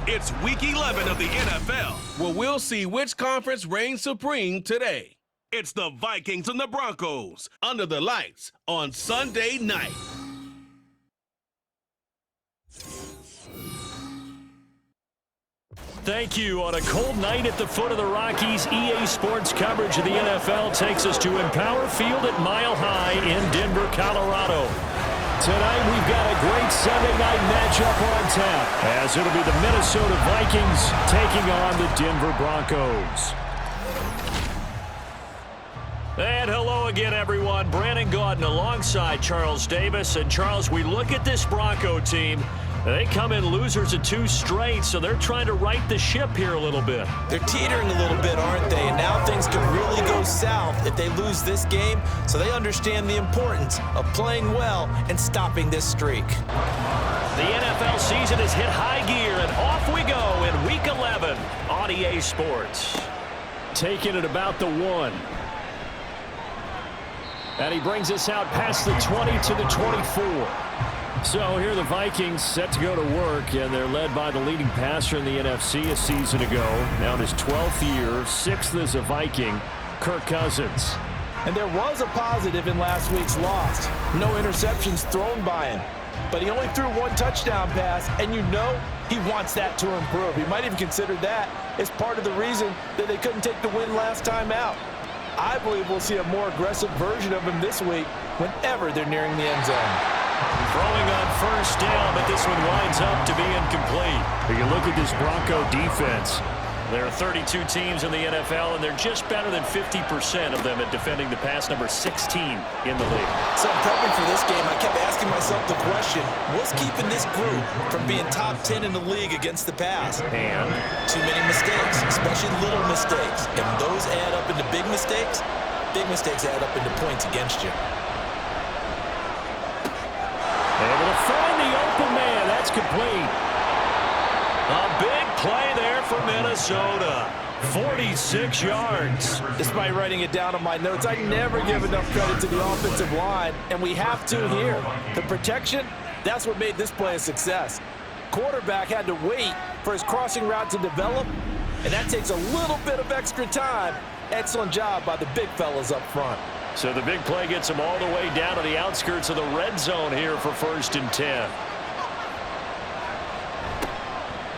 It's Week 11 of the NFL, where we'll see which conference reigns supreme today. It's the Vikings and the Broncos, under the lights on Sunday night. Thank you. On a cold night at the foot of the Rockies, EA Sports coverage of the NFL takes us to Empower Field at Mile High in Denver, Colorado. Tonight, we've got a great Sunday night matchup on tap, as it'll be the Minnesota Vikings taking on the Denver Broncos. And hello again, everyone. Brandon Gaudin alongside Charles Davis. And Charles, we look at this Bronco team. They come in losers of 2 straight, so they're trying to right the ship here a little bit. They're teetering a little bit, aren't they? And now things could really go south if they lose this game, so they understand the importance of playing well and stopping this streak. The NFL season has hit high gear, and off we go in Week 11 on EA Sports. Taking it about the 1. And he brings us out past the 20 to the 24. So here are the Vikings set to go to work, and they're led by the leading passer in the NFC a season ago. Now in his 12th year, 6th as a Viking, Kirk Cousins. And there was a positive in last week's loss. No interceptions thrown by him. But he only threw 1 touchdown pass, and you know he wants that to improve. He might even consider that as part of the reason that they couldn't take the win last time out. I believe we'll see a more aggressive version of him this week whenever they're nearing the end zone. Throwing on first down, but this one winds up to be incomplete. You look at this Bronco defense. There are 32 teams in the NFL, and they're just better than 50% of them at defending the pass, number 16 in the league. So prepping for this game, I kept asking myself the question, what's keeping this group from being top 10 in the league against the pass? And too many mistakes, especially little mistakes. And those add up into big mistakes add up into points against you. Able to find the open man. That's complete. A big play there for Minnesota. 46 yards. Despite writing it down on my notes, I never give enough credit to the offensive line, and we have to here. The protection, that's what made this play a success. Quarterback had to wait for his crossing route to develop, and that takes a little bit of extra time. Excellent job by the big fellas up front. So the big play gets him all the way down to the outskirts of the red zone here for 1st and 10.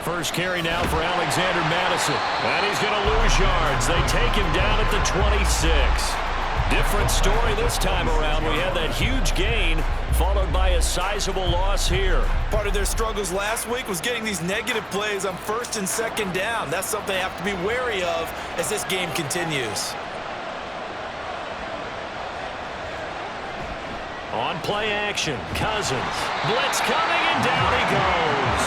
First carry now for Alexander Madison. And he's going to lose yards. They take him down at the 26. Different story this time around. We had that huge gain followed by a sizable loss here. Part of their struggles last week was getting these negative plays on 1st and 2nd down. That's something they have to be wary of as this game continues. On play action, Cousins. Blitz coming, and down he goes.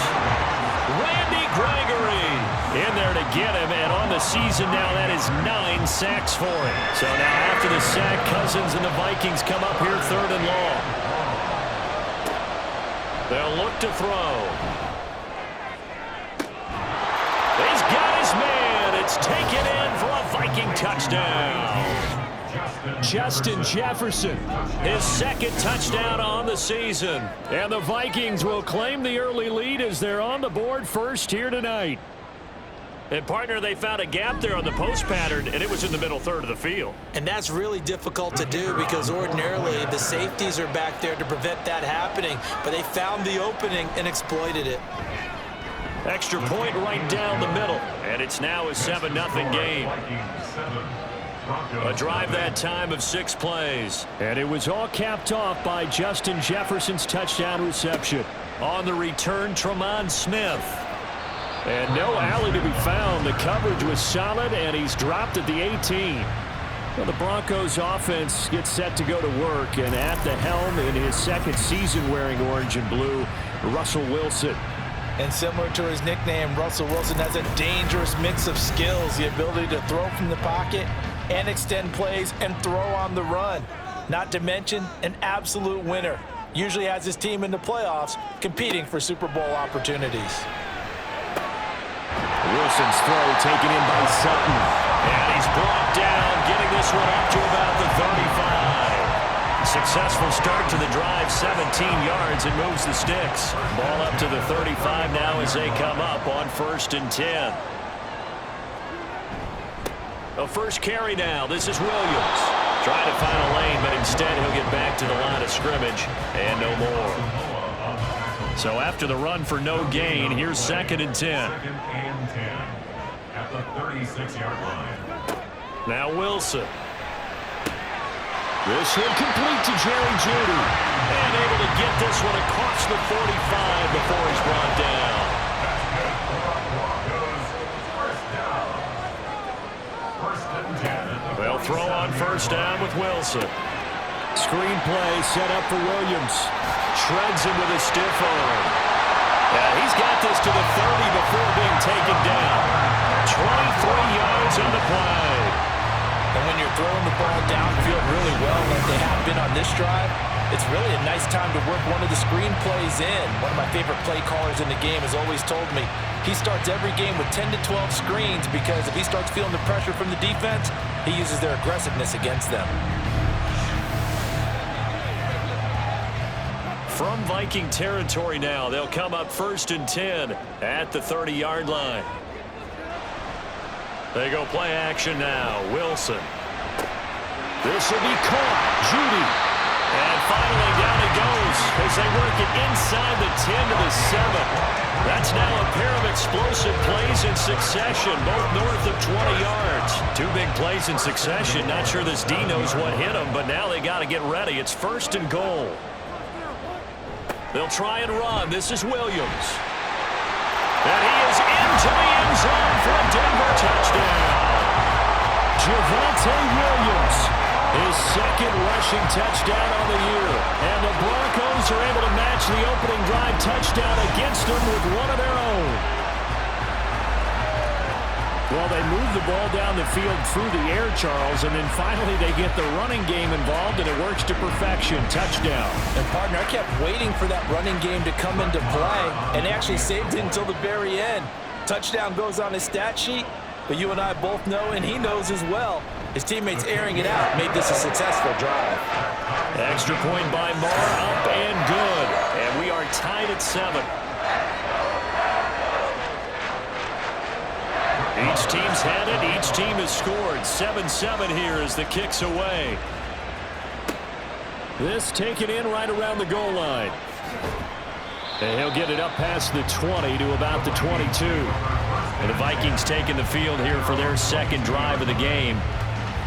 Randy Gregory in there to get him, and on the season now, that is 9 sacks for him. So now after the sack, Cousins and the Vikings come up here 3rd and long. They'll look to throw. He's got his man. It's taken in for a Viking touchdown. Justin Jefferson, his 2nd touchdown on the season. And the Vikings will claim the early lead as they're on the board first here tonight. And, partner, they found a gap there on the post pattern, and it was in the middle 3rd of the field. And that's really difficult to do because ordinarily the safeties are back there to prevent that happening. But they found the opening and exploited it. Extra point right down the middle. And it's now a 7-0 game. A drive that time of 6 plays. And it was all capped off by Justin Jefferson's touchdown reception. On the return, Tremont Smith. And no alley to be found. The coverage was solid, and he's dropped at the 18. Well, the Broncos offense gets set to go to work, and at the helm in his 2nd season wearing orange and blue, Russell Wilson. And similar to his nickname, Russell Wilson has a dangerous mix of skills, the ability to throw from the pocket and extend plays and throw on the run. Not to mention an absolute winner. Usually has his team in the playoffs competing for Super Bowl opportunities. Wilson's throw taken in by Sutton. And he's brought down, getting this one up to about the 35. successful start to the drive, 17 yards, and moves the sticks. Ball up to the 35 now as they come up on 1st and 10. A first carry now. This is Williams. Trying to find a lane, but instead he'll get back to the line of scrimmage and no more. So after the run for no gain, here's 2nd and 10. At the 36-yard line. Now Wilson. This one complete to Jerry Jeudy. And able to get this one across the 45 before he's brought down. They'll throw on 1st down with Wilson. Screen play set up for Williams. Shreds him with a stiff arm. Yeah, he's got this to the 30 before being taken down. 23 yards on the play. And when you're throwing the ball downfield really well like they have been on this drive, it's really a nice time to work one of the screen plays in. One of my favorite play callers in the game has always told me he starts every game with 10 to 12 screens because if he starts feeling the pressure from the defense, he uses their aggressiveness against them. From Viking territory now, they'll come up 1st and 10 at the 30-yard line. They go play action now. Wilson. This will be caught. Jeudy. And finally down it goes as they work it inside the 10 to the 7. That's now a pair of explosive plays in succession, both north of 20 yards. 2 big plays in succession. Not sure this D knows what hit them, but now they got to get ready. It's 1st and goal. They'll try and run. This is Williams. And he is into the end zone for a Denver touchdown. Javonte Williams, his 2nd rushing touchdown on the year. And the Broncos are able to match the opening drive touchdown against them with one of their own. Well, they move the ball down the field through the air, Charles, and then finally they get the running game involved, and it works to perfection. Touchdown. And, partner, I kept waiting for that running game to come into play, and they actually saved it until the very end. Touchdown goes on his stat sheet, but you and I both know, and he knows as well, his teammates airing it out made this a successful drive. Extra point by Marr, up and good. And we are tied at 7. Each team's had it. Each team has scored. 7-7 here as the kick's away. This taken in right around the goal line. And he'll get it up past the 20 to about the 22. And the Vikings taking the field here for their 2nd drive of the game.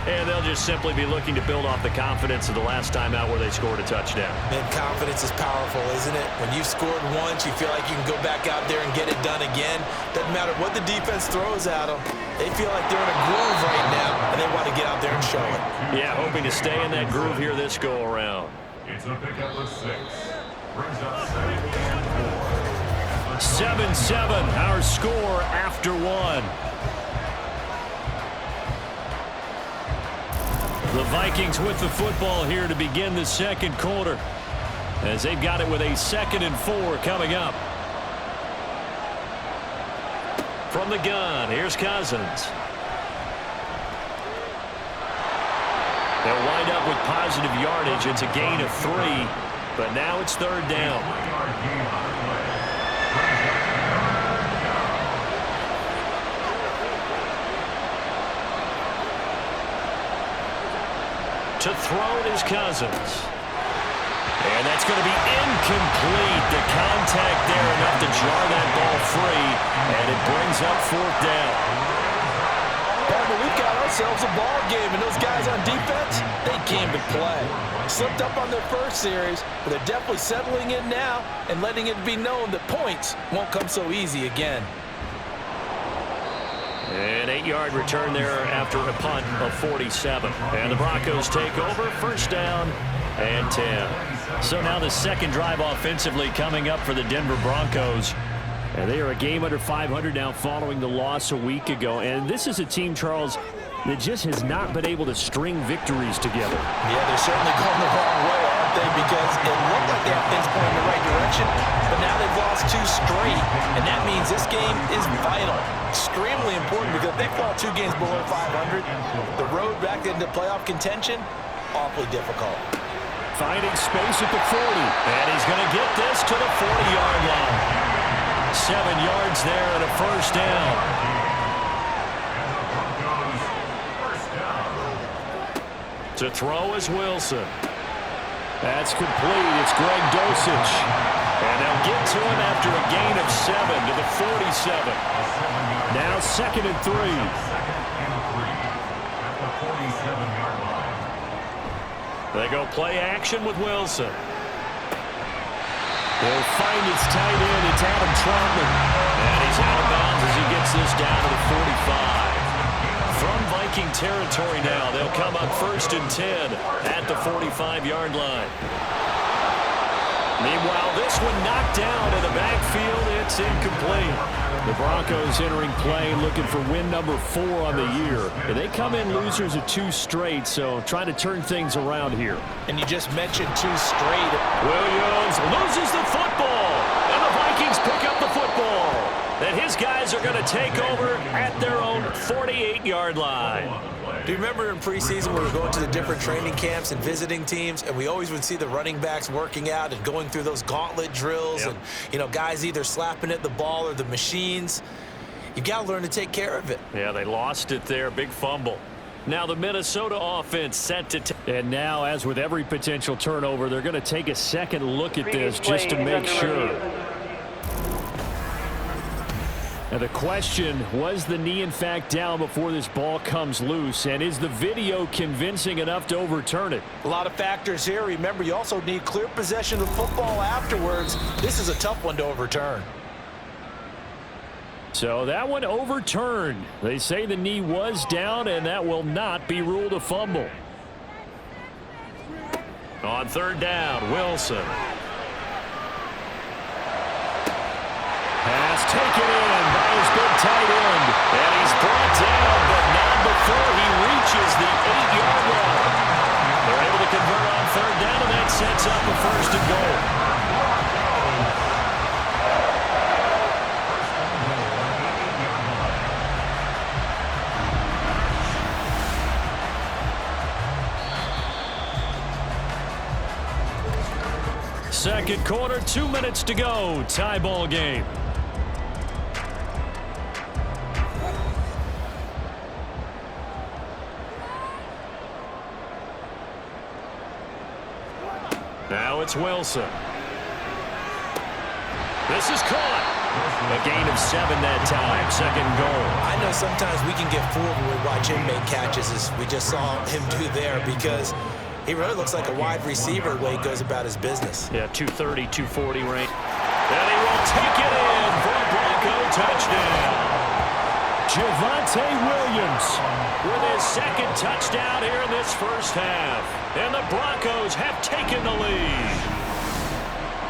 And they'll just simply be looking to build off the confidence of the last time out where they scored a touchdown. Man, confidence is powerful, isn't it? When you've scored once, you feel like you can go back out there and get it done again. Doesn't matter what the defense throws at them. They feel like they're in a groove right now, and they want to get out there and show it. Yeah, hoping to stay in that groove here this go-around. It's a pickup of 6. Brings up 7-7, our score after 1. The Vikings with the football here to begin the 2nd quarter, as they've got it with a 2nd and 4 coming up. From the gun, here's Cousins. They'll wind up with positive yardage. It's a gain of 3, but now it's 3rd down. To throw is Cousins. And that's going to be incomplete. The contact there enough to jar that ball free, and it brings up 4th down. Partner, we've got ourselves a ball game, and those guys on defense, they came to play. Slipped up on their first series, but they're definitely settling in now and letting it be known that points won't come so easy again. An 8-yard return there after a punt of 47. And the Broncos take over, 1st down and 10. So now the 2nd drive offensively coming up for the Denver Broncos. And they are a game under 500 now following the loss a week ago. And this is a team, Charles, that just has not been able to string victories together. Yeah, they're certainly going the wrong way, aren't they? Because it looked like they have things going in the right direction, but now they've lost 2 straight. And that means this game is vital. Extremely important because if they fall 2 games below 500, the road back into playoff contention, awfully difficult. Finding space at the 40. And he's going to get this to the 40-yard line. 7 yards there and a first down. To throw is Wilson. That's complete. It's Greg Dosich. And they'll get to him after a gain of 7 to the 47. Now 2nd and 3. They go play action with Wilson. He'll find his tight end. It's Adam Troutman. And he's out of bounds as he gets this down to the 45. From Viking territory now, they'll come up 1st and 10 at the 45-yard line. Meanwhile, this one knocked down in the backfield. It's incomplete. The Broncos entering play looking for win number 4 on the year. And they come in losers of 2 straight, so trying to turn things around here. And you just mentioned 2 straight. Williams loses the football, and the Vikings pick up the football. And his guys are going to take over at their own 48-yard line. Do you remember in preseason we were going to the different training camps and visiting teams, and we always would see the running backs working out and going through those gauntlet drills, and, you know, guys either slapping at the ball or the machines. You've got to learn to take care of it. Yeah, they lost it there. Big fumble. Now the Minnesota offense set to and now, as with every potential turnover, they're going to take a second look at this just to make sure. Now the question, was the knee in fact down before this ball comes loose, and is the video convincing enough to overturn it? A lot of factors here. Remember, you also need clear possession of the football afterwards. This is a tough one to overturn. So that one overturned. They say the knee was down, and that will not be ruled a fumble. On 3rd down, Wilson. Pass taken in by his big tight end. And he's brought down, but not before he reaches the 8-yard line. They're able to convert on 3rd down, and that sets up a 1st and goal. Second quarter, 2 minutes to go. Tie ball game. Now it's Wilson. This is caught. A gain of 7 that time. 2nd goal. I know sometimes we can get fooled when we watch him make catches, as we just saw him do there, because he really looks like a wide receiver the way he goes about his business. Yeah, 230, 240 range. And he will take it in for a Bronco touchdown. Javonte Williams with his 2nd touchdown here in this first half. And the Broncos have taken the lead.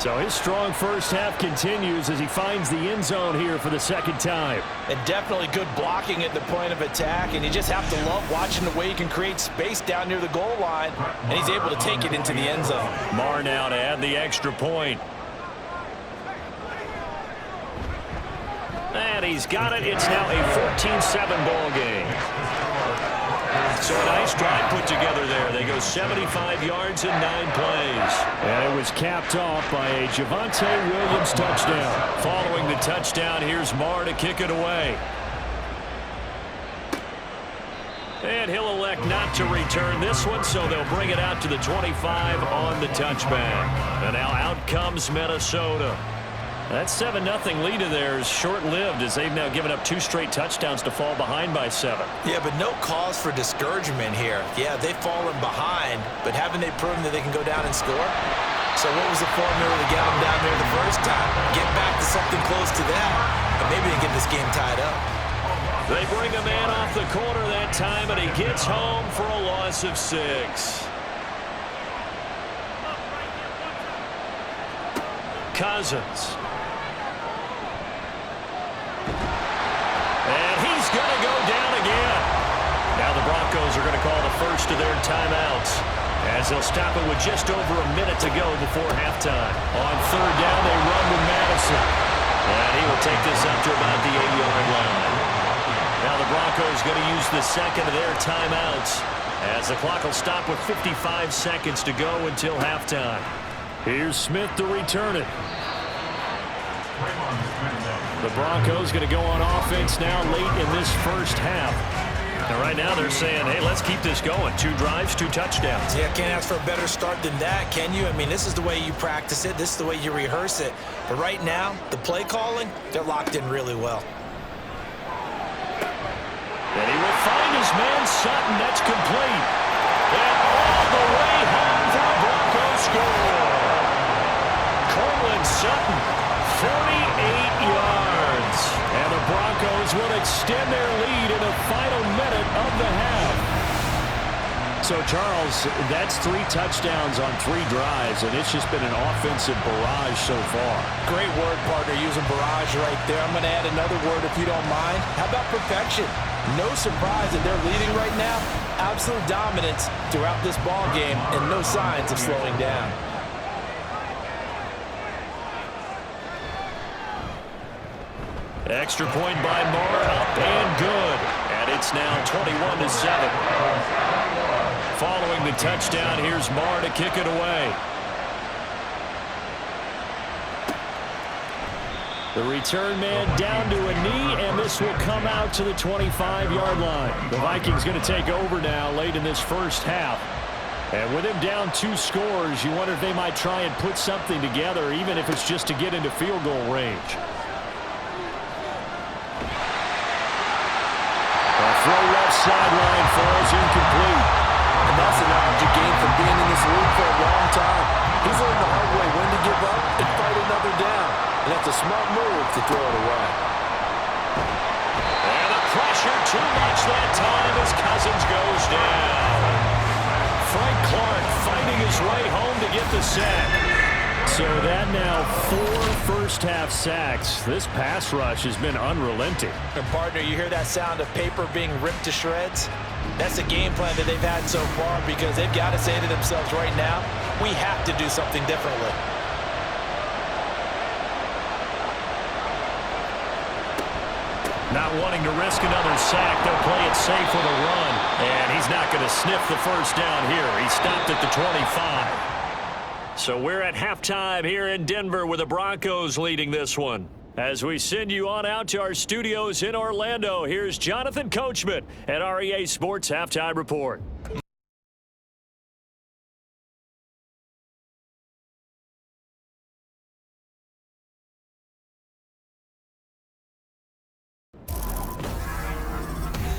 So his strong first half continues as he finds the end zone here for the 2nd time. And definitely good blocking at the point of attack, and you just have to love watching the way he can create space down near the goal line, and he's able to take it into the end zone. Marr now to add the extra point. And he's got it. It's now a 14-7 ball game. So a nice drive put together there. They go 75 yards in 9 plays. And it was capped off by a Javonte Williams touchdown. Following the touchdown, here's Marr to kick it away. And he'll elect not to return this one, so they'll bring it out to the 25 on the touchback. And now out comes Minnesota. That 7-0 lead of theirs short-lived, as they've now given up 2 straight touchdowns to fall behind by 7. Yeah, but no cause for discouragement here. Yeah, they've fallen behind, but haven't they proven that they can go down and score? So what was the formula to get them down there the first time? Get back to something close to that, and maybe they get this game tied up. They bring a man off the corner that time, and he gets home for a loss of 6. Cousins. And he's going to go down again. Now the Broncos are going to call the first of their timeouts, as they'll stop it with just over a minute to go before halftime. On 3rd down, they run with Madison. And he will take this up to about the 8-yard line. Now the the Broncos going to use the second of their timeouts as the clock will stop with 55 seconds to go until halftime. Here's Smith to return it. The Broncos going to go on offense now late in this first half. And right now they're saying, hey, let's keep this going. 2 drives, 2 touchdowns. Yeah, can't ask for a better start than that, can you? I mean, this is the way you practice it. This is the way you rehearse it. But right now, the play calling, they're locked in really well. And he will find his man, Sutton. That's complete. And all the way home for a Broncos score. Cortland Sutton, 48 yards. And the Broncos will extend their lead in the final minute of the half. So, Charles, that's 3 touchdowns on 3 drives, and it's just been an offensive barrage so far. Great word, partner, using barrage right there. I'm going to add another word if you don't mind. How about perfection? No surprise that they're leading right now. Absolute dominance throughout this ball game and no signs of slowing down. Extra point by Moore, up and good. And it's now 21-7. Following the touchdown, here's Moore to kick it away. The return man down to a knee, and this will come out to the 25-yard line. The Vikings going to take over now late in this first half. And with him down 2 scores, you wonder if they might try and put something together, even if it's just to get into field goal range. A throw left sideline falls incomplete. And that's an knowledge you gain from being in this league for a long time. He's learned the hard way when to give up and fight another down. And that's a smart move to throw it away. And the pressure too much that time as Cousins goes down. Frank Clark fighting his way home to get the sack. So that now 4 first-half sacks. This pass rush has been unrelenting. And partner, you hear that sound of paper being ripped to shreds? That's the game plan that they've had so far because they've got to say to themselves right now, we have to do something differently. Not wanting to risk another sack, they'll play it safe with a run. And he's not going to sniff the first down here. He stopped at the 25. So we're at halftime here in Denver with the Broncos leading this one. As we send you on out to our studios in Orlando, here's Jonathan Coachman at REA Sports Halftime Report.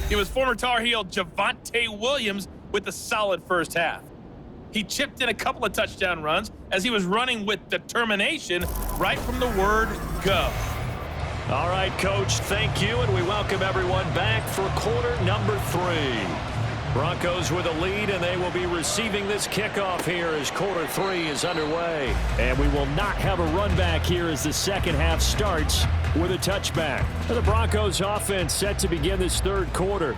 It was former Tar Heel Javonte Williams with a solid first half. He chipped in a couple of touchdown runs as he was running with determination right from the word go. All right, Coach, thank you, and we welcome everyone back for quarter number 3. Broncos with a lead, and they will be receiving this kickoff here as quarter 3 is underway. And we will not have a run back here as the second half starts with a touchback. The Broncos offense set to begin this third quarter.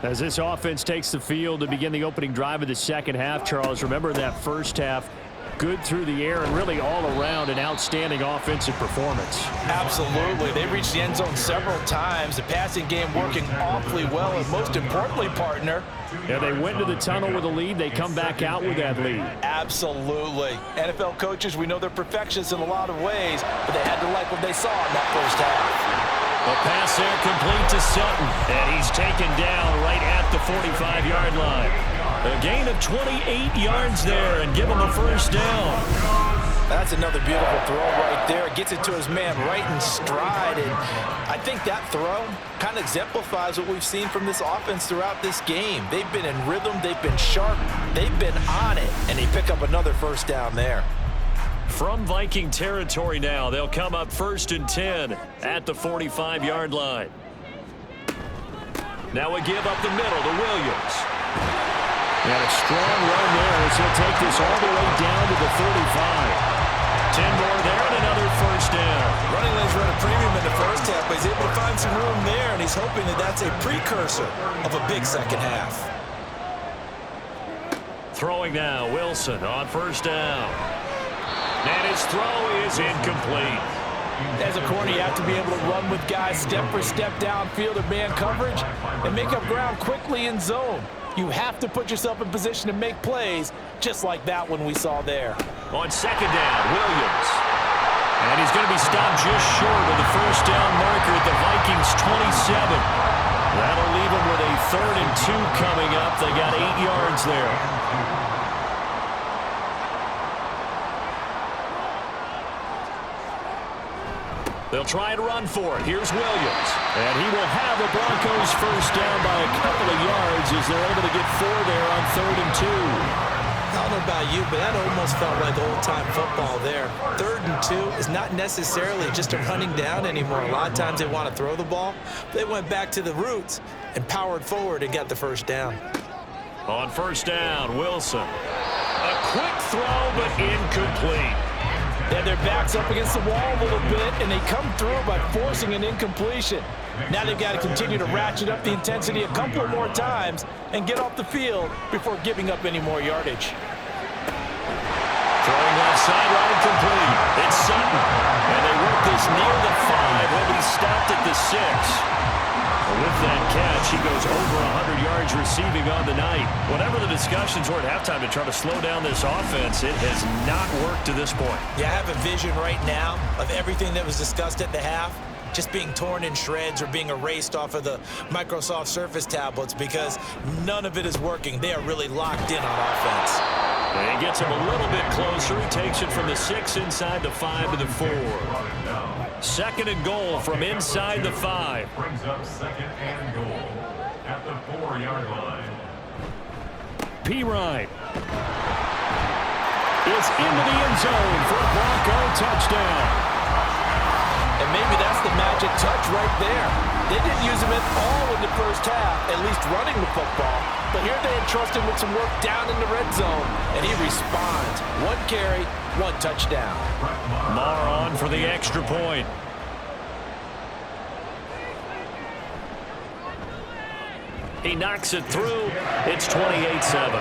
As this offense takes the field to begin the opening drive of the second half, Charles, remember that first half, good through the air and really all around an outstanding offensive performance. Absolutely. They reached the end zone several times. The passing game working awfully well, and most importantly, partner. Yeah, they went to the tunnel with a lead. They come back out with that lead. Absolutely. NFL coaches, we know they're perfectionists in a lot of ways, but they had to like what they saw in that first half. A pass there complete to Sutton, and he's taken down right at the 45-yard line. A gain of 28 yards there and give him a first down. That's another beautiful throw right there. Gets it to his man right in stride, and I think that throw kind of exemplifies what we've seen from this offense throughout this game. They've been in rhythm, they've been sharp, they've been on it, and they pick up another first down there. From Viking territory now, they'll come up 1st and 10 at the 45-yard line. Now a give up the middle to Williams. And a strong run there as he'll take this all the way down to the 35. 10 more there and another first down. Running lanes run a premium in the first half, but he's able to find some room there, and he's hoping that that's a precursor of a big second half. Throwing now, Wilson on first down. And his throw is incomplete. As a corner, you have to be able to run with guys step for step downfield or man coverage and make up ground quickly in zone. You have to put yourself in position to make plays, just like that one we saw there. On second down, Williams. And he's going to be stopped just short of the first down marker at the Vikings 27. That'll leave them with a 3rd and 2 coming up. They got 8 yards there. They'll try and run for it. Here's Williams. And he will have the Broncos first down by a couple of yards as they're able to get 4 there on 3rd and 2. I don't know about you, but that almost felt like old-time football there. 3rd and 2 is not necessarily just a running down anymore. A lot of times they want to throw the ball. They went back to the roots and powered forward and got the first down. On first down, Wilson. A quick throw, but incomplete. They had their backs up against the wall a little bit, and they come through by forcing an incompletion. Now they've got to continue to ratchet up the intensity a couple more times and get off the field before giving up any more yardage. Throwing left sideline complete. It's Sutton. And they work this near the 5. He'll be stopped at the 6. With that catch, he goes over 100 yards receiving on the night. Whatever the discussions were at halftime to try to slow down this offense, it has not worked to this point. Yeah, I have a vision right now of everything that was discussed at the half just being torn in shreds or being erased off of the Microsoft Surface tablets because none of it is working. They are really locked in on offense. And he gets him a little bit closer. He takes it from the 6 inside the 5 to the 4. 2nd and goal from inside the 5. Brings up 2nd and goal at the 4-yard line. P-Ryan is into the end zone for a Bronco touchdown. And maybe that's the magic touch right there. They didn't use him at all in the first half, at least running the football. But here they entrust him with some work down in the red zone, and he responds. 1 carry, 1 touchdown. Marr on for the extra point. He knocks it through. It's 28-7.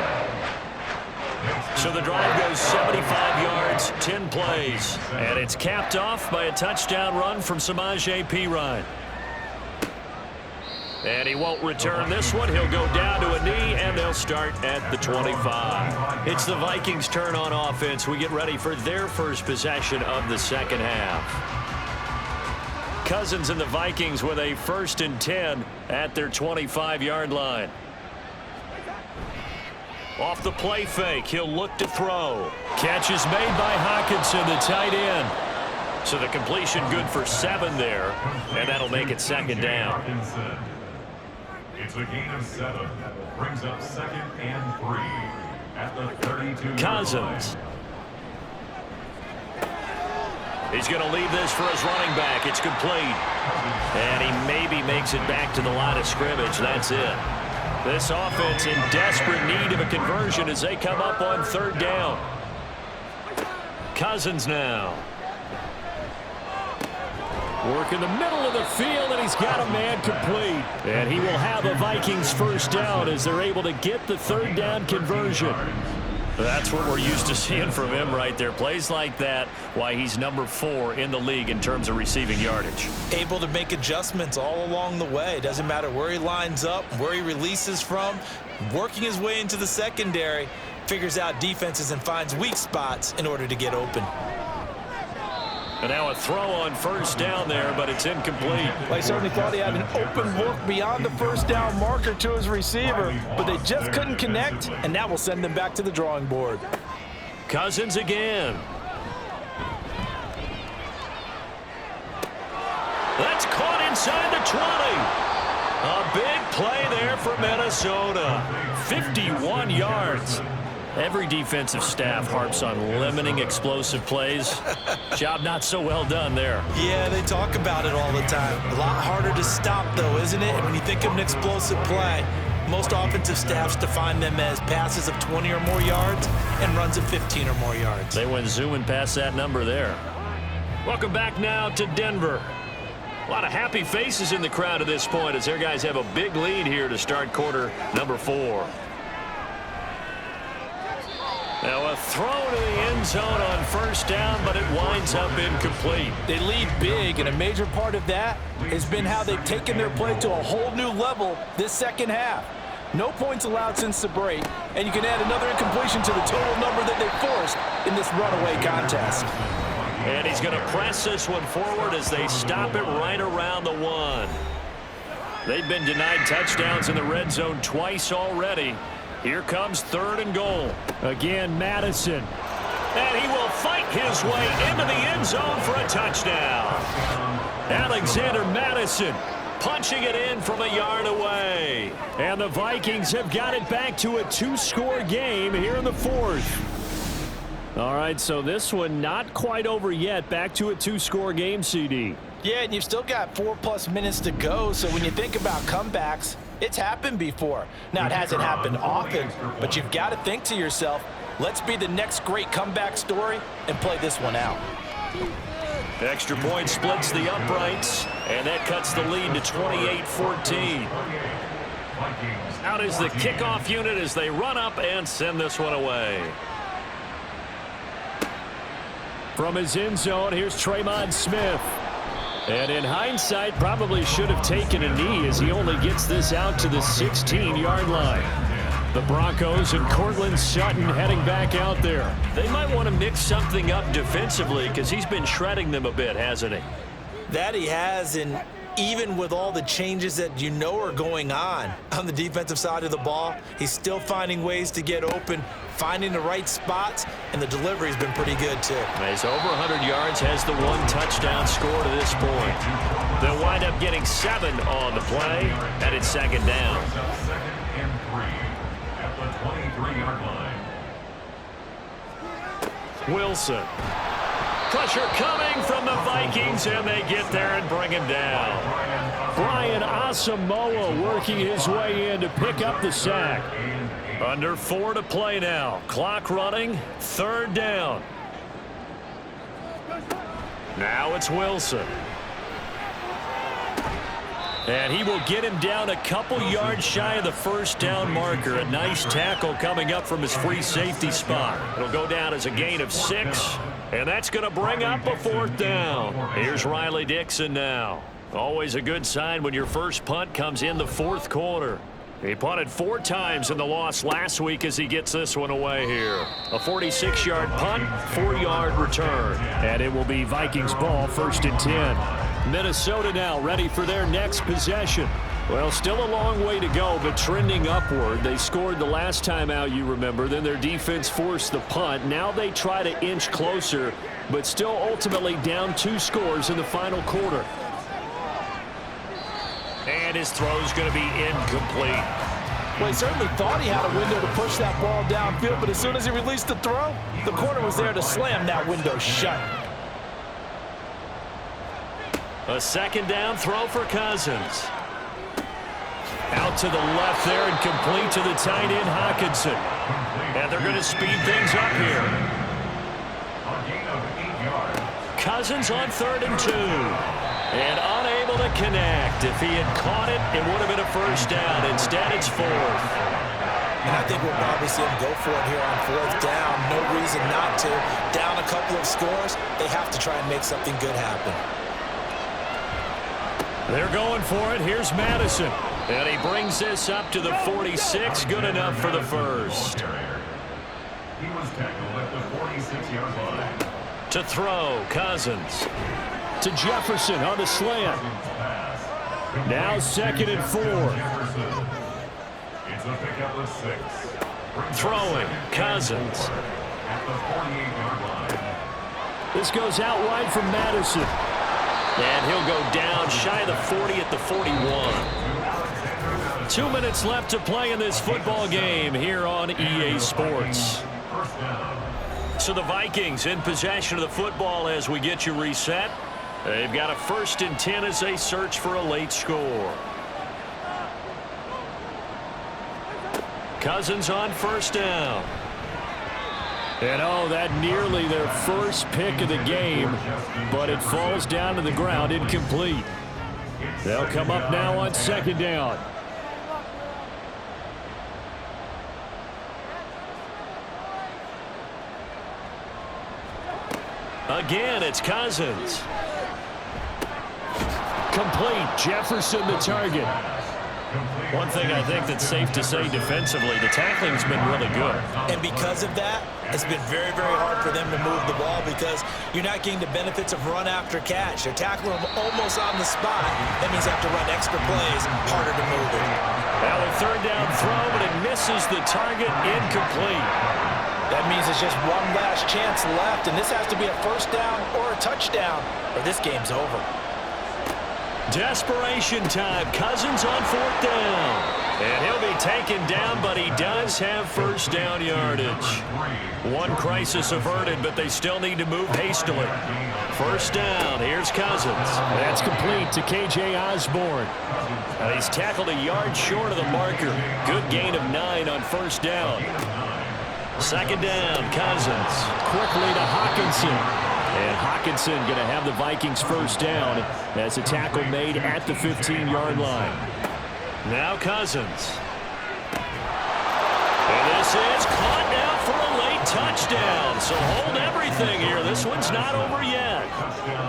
So the drive goes 75 yards, 10 plays. And it's capped off by a touchdown run from Samaje Perine. And he won't return this one. He'll go down to a knee, and they'll start at the 25. It's the Vikings' turn on offense. We get ready for their first possession of the second half. Cousins and the Vikings with a 1st and 10 at their 25-yard line. Off the play fake, he'll look to throw. Catch is made by Hockenson, the tight end. So the completion good for 7 there, and that'll make it 2nd down. It's a gain of 7. Brings up 2nd and 3 at the 32. Cousins. He's going to leave this for his running back. It's complete. And he maybe makes it back to the line of scrimmage. That's it. This offense in desperate need of a conversion as they come up on 3rd down. Cousins now. Work in the middle of the field, and he's got a man complete. And he will have a Vikings first down as they're able to get the 3rd down conversion. That's what we're used to seeing from him right there. Plays like that, why he's number 4 in the league in terms of receiving yardage. Able to make adjustments all along the way. Doesn't matter where he lines up, where he releases from. Working his way into the secondary, figures out defenses and finds weak spots in order to get open. And now a throw on 1st down there, but it's incomplete. Well, he certainly thought he had an open look beyond the 1st down marker to his receiver, but they just couldn't connect, and that will send them back to the drawing board. Cousins again. That's caught inside the 20. A big play there for Minnesota. 51 yards. Every defensive staff harps on limiting explosive plays. Job not so well done there. Yeah, they talk about it all the time. A lot harder to stop, though, isn't it? When you think of an explosive play, most offensive staffs define them as passes of 20 or more yards and runs of 15 or more yards. They went zooming past that number there. Welcome back now to Denver. A lot of happy faces in the crowd at this point as their guys have a big lead here to start quarter number 4. Now a throw to the end zone on first down, but it winds up incomplete. They lead big, and a major part of that has been how they've taken their play to a whole new level this second half. No points allowed since the break, and you can add another incompletion to the total number that they forced in this runaway contest. And he's going to press this one forward as they stop it right around the 1. They've been denied touchdowns in the red zone twice already. Here comes 3rd and goal. Again, Madison. And he will fight his way into the end zone for a touchdown. Alexander Madison punching it in from a yard away. And the Vikings have got it back to a 2-score game here in the 4th. All right, so this one not quite over yet. Back to a 2-score game, CD. Yeah, and you've still got 4+ minutes to go, so when you think about comebacks, it's happened before. Now, it hasn't happened often, but you've got to think to yourself, let's be the next great comeback story and play this one out. Extra point splits the uprights, and that cuts the lead to 28-14. Out is the kickoff unit as they run up and send this one away. From his end zone, here's Tremon Smith. And in hindsight, probably should have taken a knee as he only gets this out to the 16-yard line. The Broncos and Cortland Sutton heading back out there. They might want to mix something up defensively because he's been shredding them a bit, hasn't he? That he has, and even with all the changes that you know are going on the defensive side of the ball, he's still finding ways to get open, finding the right spots, and the delivery's been pretty good too. He's over 100 yards, has the 1 touchdown score to this point. They'll wind up getting 7 on the play, and it's 2nd down. 2nd and 3 at the 23-yard line. Wilson. Pressure coming from the Vikings, and they get there and bring him down. Brian Asamoah working his way in to pick up the sack. Under 4 to play now. Clock running, 3rd down. Now it's Wilson. And he will get him down a couple yards shy of the first down marker. A nice tackle coming up from his free safety spot. It'll go down as a gain of 6. And that's going to bring up a 4th down. Here's Riley Dixon now. Always a good sign when your first punt comes in the 4th quarter. He punted 4 times in the loss last week as he gets this one away here. A 46-yard punt, 4-yard return. And it will be Vikings ball, 1st and 10. Minnesota now ready for their next possession. Well, still a long way to go, but trending upward. They scored the last time out, you remember. Then their defense forced the punt. Now they try to inch closer, but still ultimately down 2 scores in the final quarter. And his throw's going to be incomplete. Well, he certainly thought he had a window to push that ball downfield, but as soon as he released the throw, the corner was there to slam that window shut. A 2nd down throw for Cousins. Out to the left there and complete to the tight end, Hockenson. And they're going to speed things up here. Cousins on 3rd and 2. And unable to connect. If he had caught it, it would have been a first down. Instead, it's 4th. And I think we'll probably see him go for it here on 4th down. No reason not to. Down a couple of scores, they have to try and make something good happen. They're going for it. Here's Madison. And he brings this up to the 46. Good enough for the first. He was tackled at the 46-yard line. To throw, Cousins. To Jefferson on the slant. Now 2nd and 4. It's a pickup of 6. Throwing, Cousins. At the 48-yard line. This goes out wide from Madison. And he'll go down shy of the 40 at the 41. 2 minutes left to play in this football game here on EA Sports. So the Vikings in possession of the football as we get you reset. They've got a 1st and 10 as they search for a late score. Cousins on 1st down. And oh, that nearly their first pick of the game, but it falls down to the ground incomplete. They'll come up now on 2nd down. Again, it's Cousins. Complete. Jefferson the target. One thing I think that's safe to say defensively, the tackling's been really good. And because of that, it's been very, very hard for them to move the ball because you're not getting the benefits of run after catch. They're tackling them almost on the spot. That means they have to run extra plays, harder to move it. Now a third down throw, but it misses the target, incomplete. That means it's just one last chance left, and this has to be a first down or a touchdown, or this game's over. Desperation time. Cousins on fourth down. And he'll be taken down, but he does have first down yardage. One crisis averted, but they still need to move hastily. First down. Here's Cousins. That's complete to K.J. Osborne. And he's tackled a yard short of the marker. Good gain of 9 on first down. Second down. Cousins. Quickly to Hawkinson. And Hawkinson going to have the Vikings first down as a tackle made at the 15-yard line. Now Cousins. And this is caught now for a late touchdown. So hold everything here. This one's not over yet.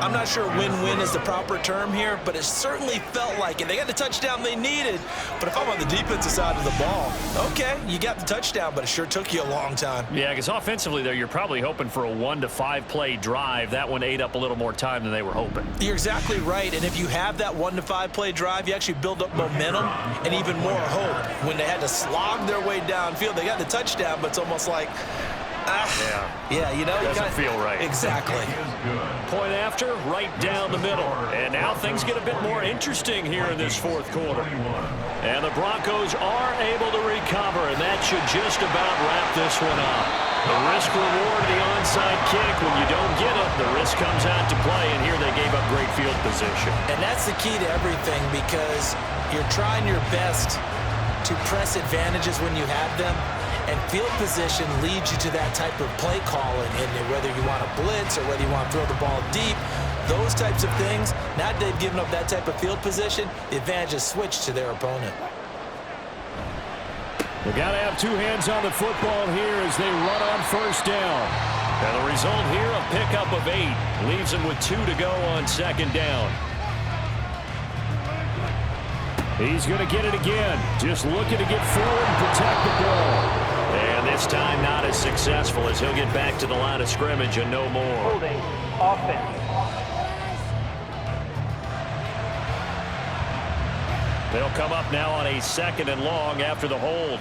I'm not sure win-win is the proper term here, but it certainly felt like it. They got the touchdown they needed. But if I'm on the defensive side of the ball, okay, you got the touchdown, but it sure took you a long time. Yeah, because offensively there, you're probably hoping for a 1 to 5 play drive. That one ate up a little more time than they were hoping. You're exactly right. And if you have that 1 to 5 play drive, you actually build up momentum and even more hope. When they had to slog their way downfield, they got the touchdown, but it's almost like, yeah, you know, it doesn't feel right. Exactly. Point after, right down the middle. And now things get a bit more interesting here in this fourth quarter. And the Broncos are able to recover, and that should just about wrap this one up. The risk-reward, the onside kick. When you don't get it, the risk comes out to play, and here they gave up great field position. And that's the key to everything because you're trying your best to press advantages when you have them. And field position leads you to that type of play calling, and whether you want to blitz or whether you want to throw the ball deep, those types of things, now that they've given up that type of field position, the advantage is switched to their opponent. They've got to have two hands on the football here as they run on first down. And the result here, a pickup of 8. Leaves them with 2 to go on second down. He's going to get it again. Just looking to get forward and protect the ball. And this time not as successful as he'll get back to the line of scrimmage and no more. Holding offense. They'll come up now on a 2nd and long after the hold.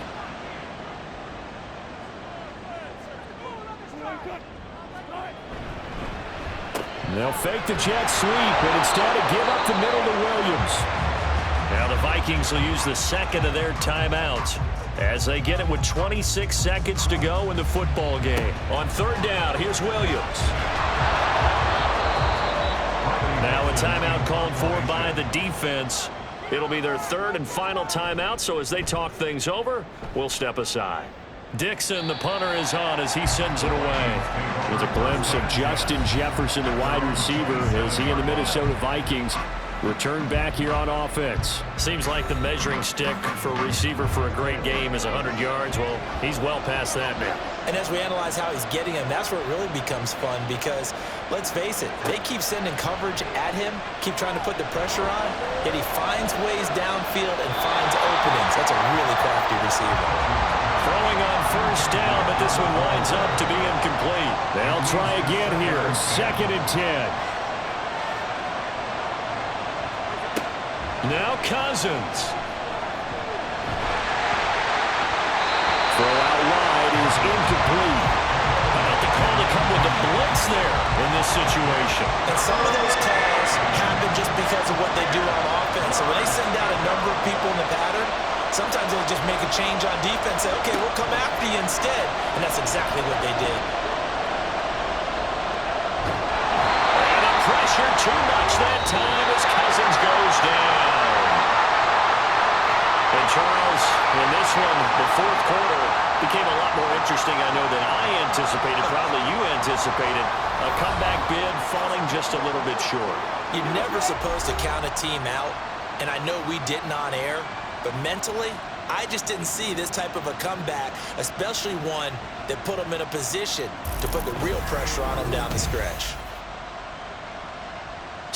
They'll fake the jet sweep and instead give up the middle to Williams. Now the Vikings will use the 2nd of their timeouts as they get it with 26 seconds to go in the football game. On 3rd down, here's Williams. Now a timeout called for by the defense. It'll be their 3rd and final timeout, so as they talk things over, we'll step aside. Dixon, the punter, is on as he sends it away. With a glimpse of Justin Jefferson, the wide receiver, as he and the Minnesota Vikings return back here on offense. Seems like the measuring stick for a receiver for a great game is 100 yards. Well, he's well past that now. And as we analyze how he's getting him, that's where it really becomes fun because, let's face it, they keep sending coverage at him, keep trying to put the pressure on, yet he finds ways downfield and finds openings. That's a really crafty receiver. Throwing on first down, but this one winds up to be incomplete. They'll try again here. 2nd and 10. Now Cousins. Throw out wide is incomplete. How about the call to come with the blitz there in this situation? And some of those calls happen just because of what they do on offense. So when they send out a number of people in the pattern, sometimes they'll just make a change on defense, say, okay, we'll come after you instead. And that's exactly what they did. And the pressure too much that time as Cousins goes down. And Charles, in this one, the fourth quarter became a lot more interesting, I know, than I anticipated. Probably you anticipated. A comeback bid falling just a little bit short. You're never supposed to count a team out, and I know we didn't on air, but mentally, I just didn't see this type of a comeback, especially one that put them in a position to put the real pressure on them down the stretch.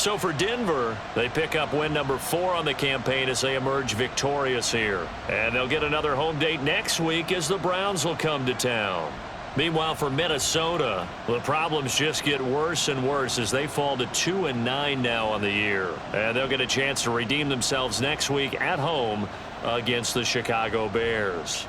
So for Denver, they pick up win number 4 on the campaign as they emerge victorious here. And they'll get another home date next week as the Browns will come to town. Meanwhile, for Minnesota, the problems just get worse and worse as they fall to 2-9 now on the year. And they'll get a chance to redeem themselves next week at home against the Chicago Bears.